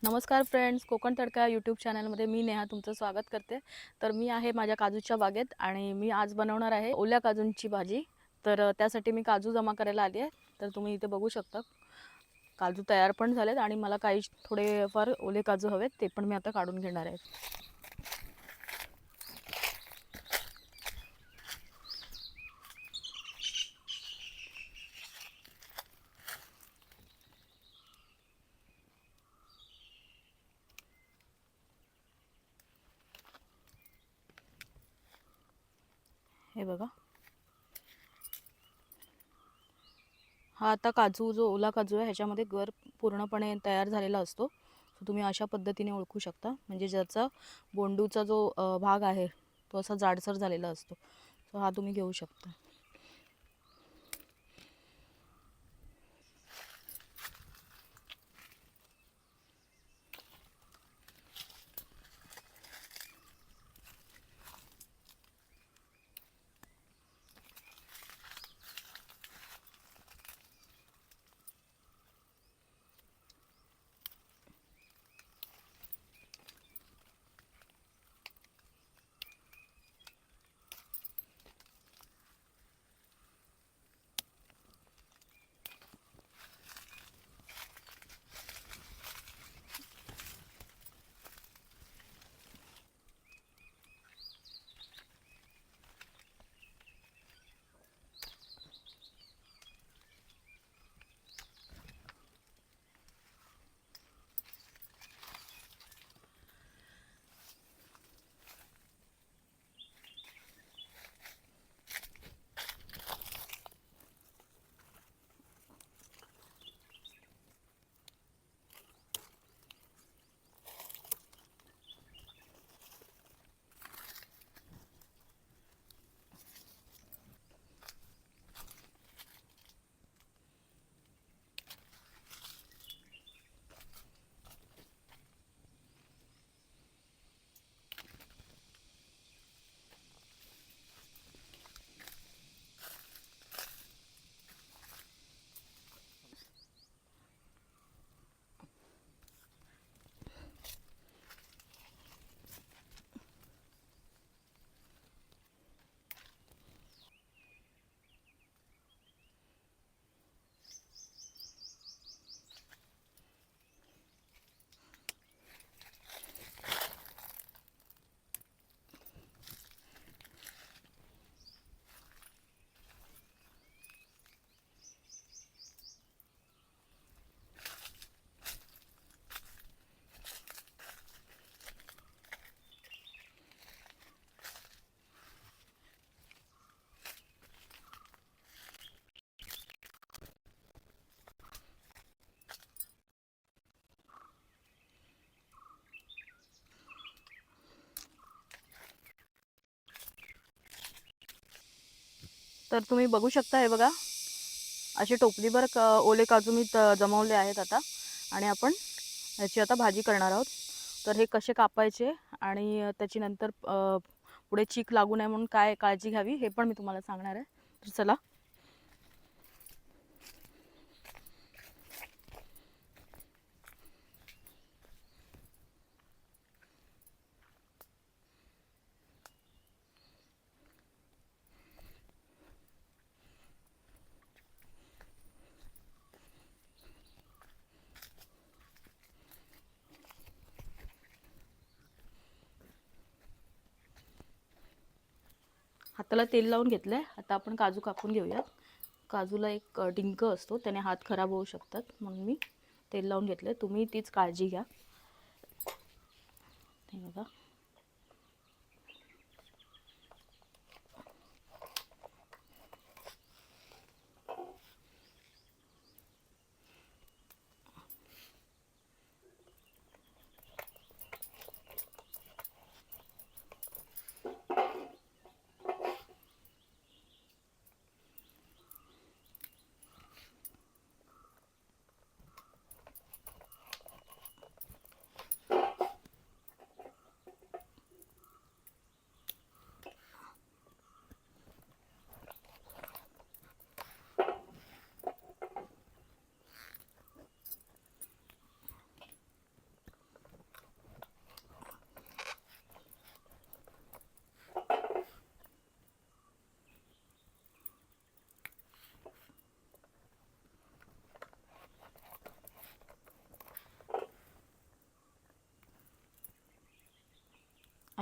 नमस्कार फ्रेंड्स, कोकण तडका यूट्यूब चॅनलमध्ये मी नेहा तुमचं स्वागत करते। तर मी आहे माझ्या काजूच्या बागेत आणि मी आज बनवणार आहे ओल्या काजूंची भाजी। तर त्यासाठी मी काजू जमा करायला आली आहे। तर तुम्ही इथे बघू शकता काजू तयार पण झालेत आणि मला काही थोडेफार ओले काजू हवेत, ते पण मी आता काढून घेणार आहे। हे बघा, हा आता काजू जो ओला काजू आहे ह्याच्यामध्ये गर पूर्णपणे तयार झालेला असतो। तो तुम्ही अशा पद्धतीने ओळखू शकता, म्हणजे ज्याचा बोंडूचा जो भाग आहे तो असा जाडसर झालेला असतो। तो हा तुम्ही घेऊ शकता। तर तुम्ही बघू शकता, हे बघा असे टोपलीभर ओले काजू मी जमवले आहेत आता, आणि आपण याची आता भाजी करणार आहोत। तर हे कसे कापायचे आणि त्याची नंतर पुढे चीक लागू नये म्हणून काय काळजी घ्यावी हे पण मी तुम्हाला सांगणार आहे। तर चला। हाताला तेल लावून घेतलंय, आता आपण काजू कापून घेऊयात। काजूला एक डिंक असतो, त्याने हात खराब होऊ शकतात, म्हणून मी तेल लावून घेतलंय। तुम्ही तीच काळजी घ्या। हे बघा,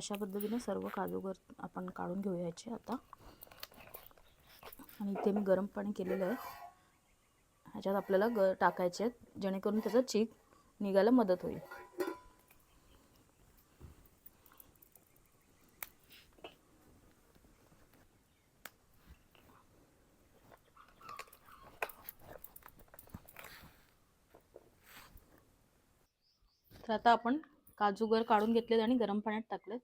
अशा पद्धतीने सर्व काजूगर आपण काढून घेऊया याचे आता. आणि इथे मी गरम पाणी केलेलं आहे, ह्याच्यात आपल्याला टाकायचे आहेत जेणेकरून त्याचा चीक निघायला मदत होईल. तर आता आपण काजूगर काढून घेतलेत आणि गरम पाण्यात टाकलेत.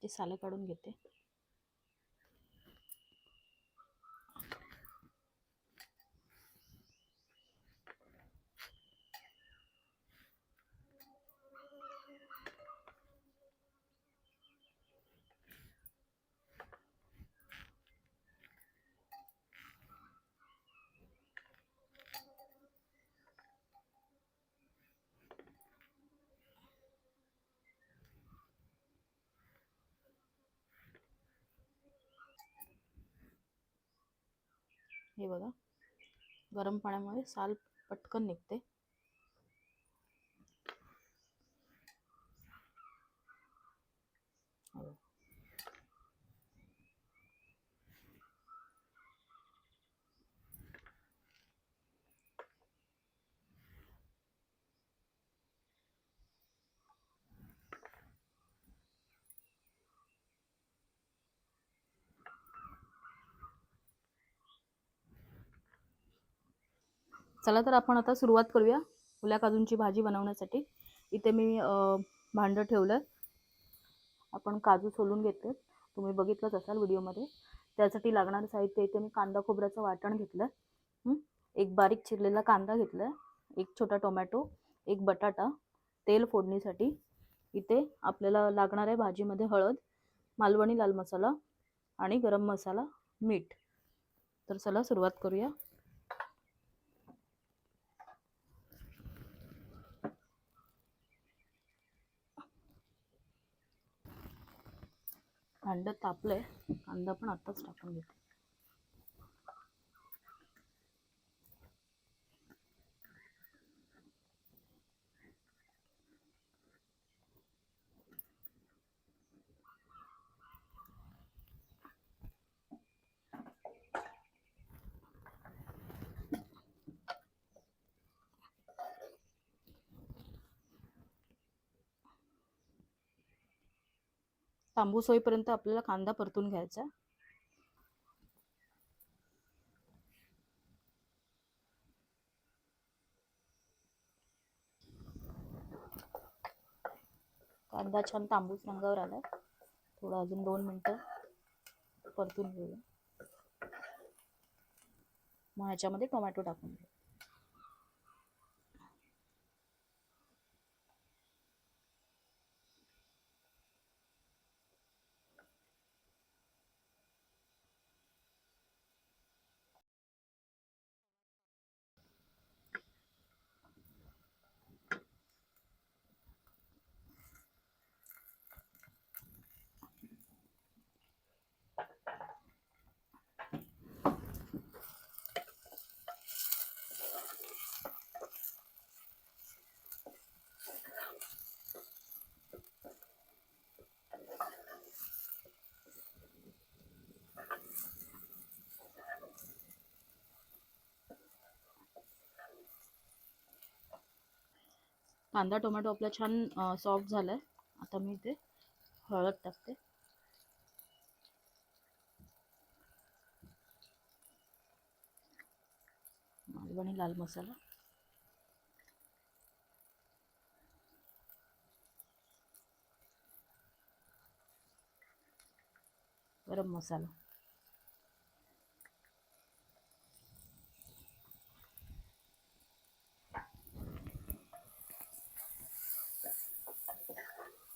ते सालं काढून घेते. हे बघा, गरम पाण्यामुळे साल पटकन निघते. चला तर आपण आता सुरुवात करूया ओल्या काजूंची भाजी बनवण्यासाठी. इथे मी भांडं ठेवलं. आपण काजू सोलून घेतले, तुम्ही बघितलंच असाल व्हिडिओमध्ये. त्यासाठी लागणारं साहित्य इथे मी कांदा खोबऱ्याचं वाटण घेतलं, एक बारीक चिरलेला कांदा घेतला, एक छोटा टोमॅटो, एक बटाटा, तेल फोडणीसाठी. इथे आपल्याला लागणार आहे भाजीमध्ये हळद, मालवणी लाल मसाला आणि गरम मसाला, मीठ. तर चला सुरुवात करूया. भांडं तापलंय, कांदा पण आत्ताच टाकून घेते. तांबूस होईपर्यंत आपल्याला कांदा परतून घ्यायचा. कांदा छान तांबूस रंगावर आलाय. थोडं अजून 2 मिनिटं परतून घेऊया. मग ह्याच्यामध्ये टोमॅटो टाकून घेऊ. कांदा टोमॅटो आपला छान सॉफ्ट झालाय. आता मी इथे हळद टाकते. मालवणी लाल मसाला, गरम मसाला,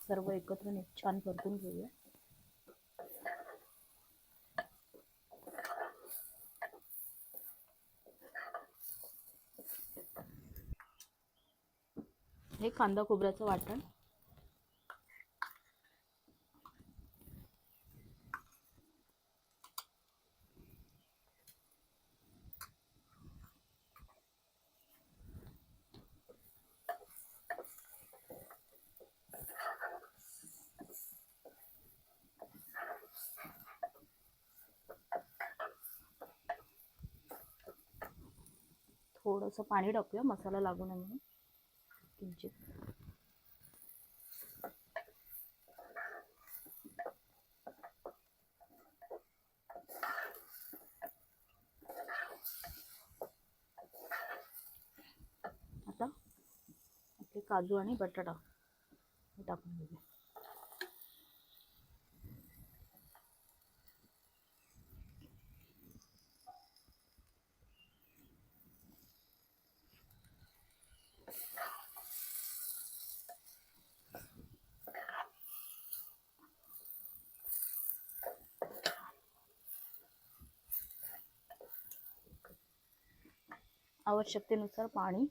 सर्व एकत्र छान परतून घेऊया. हे कांदा खोबऱ्याचं वाटण. थोडंसं पाणी टाकूया मसाला लागू नये म्हणून किंचित. आता आपले काजू आणि बटाटा टाकून घेऊया. आवश्यकतेनुसार पाणी.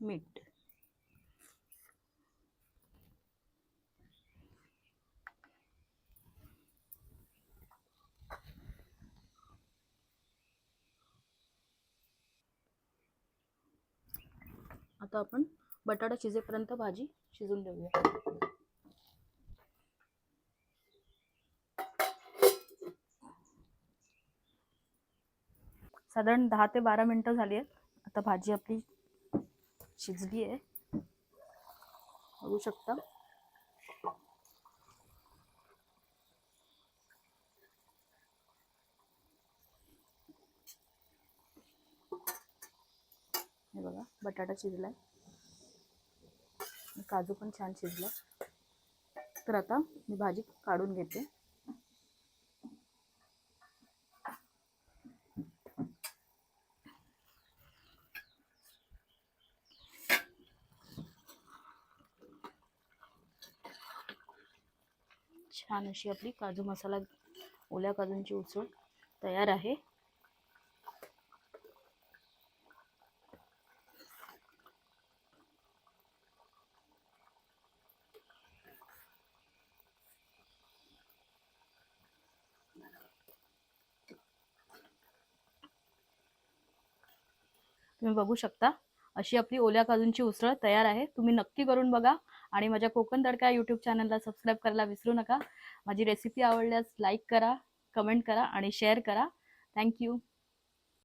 मीठ. आता आपण बटाटा शिजेपर्यंत भाजी शिजून देऊया. साधारण 10 ते 12 मिनिटं झाली आहेत. आता भाजी आपली शिजली आहे, बघू शकता. हे बघा, बटाटा शिजलाय, काजू पण छान शिजला. तर आता मी भाजी काढून घेते. छान अशी आपली काजू मसाला ओल्या काजूंची उसळ तयार आहे. तुम्ही बघू शकता, अशी आपली ओल्या काजूंची उसळ तयार आहे. तुम्ही नक्की करून बघा आणि माझ्या कोकण तडका यूट्यूब चॅनलला सबस्क्राईब करायला विसरू नका. माझी रेसिपी आवडल्यास लाईक करा, कमेंट करा आणि शेअर करा. थँक्यू.